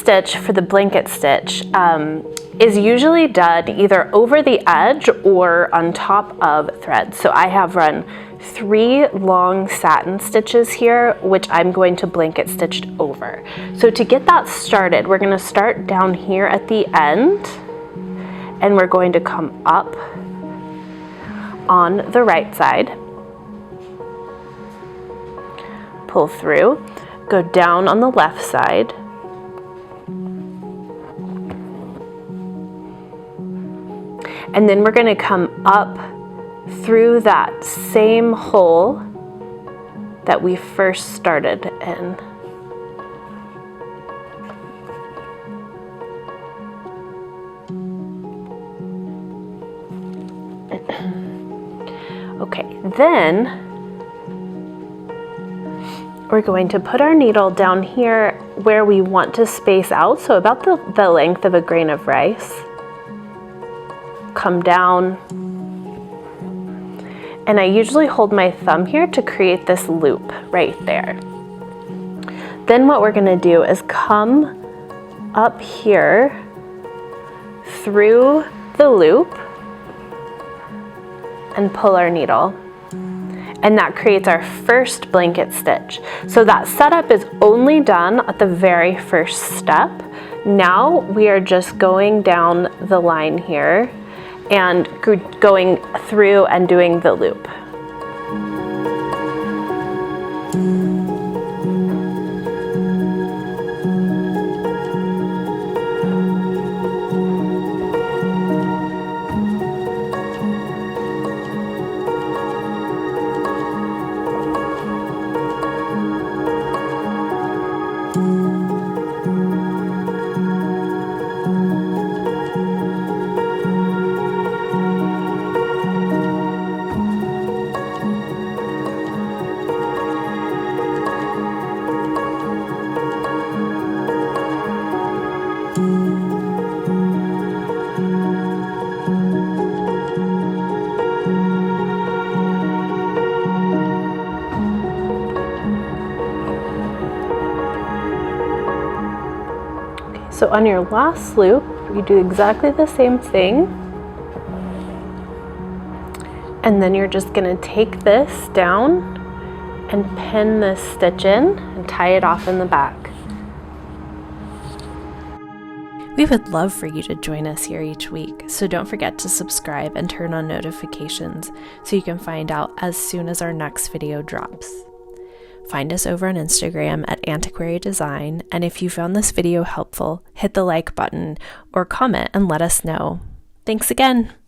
stitch for the blanket stitch is usually done either over the edge or on top of thread. So I have run 3 long satin stitches here, which I'm going to blanket stitched over. So to get that started, we're going to start down here at the end, and we're going to come up on the right side, pull through, go down on the left side, and then we're going to come up through that same hole that we first started in. Okay, then we're going to put our needle down here where we want to space out, so about the length of a grain of rice. Come down, and I usually hold my thumb here to create this loop right there. Then what we're going to do is come up here through the loop and pull our needle, and that creates our first blanket stitch. So that setup is only done at the very first step. Now we are just going down the line here and going through and doing the loop. So on your last loop, you do exactly the same thing. And then you're just going to take this down and pin this stitch in and tie it off in the back. We would love for you to join us here each week, so don't forget to subscribe and turn on notifications so you can find out as soon as our next video drops. Find us over on Instagram at Antiquary Design, and if you found this video helpful, hit the like button or comment and let us know. Thanks again!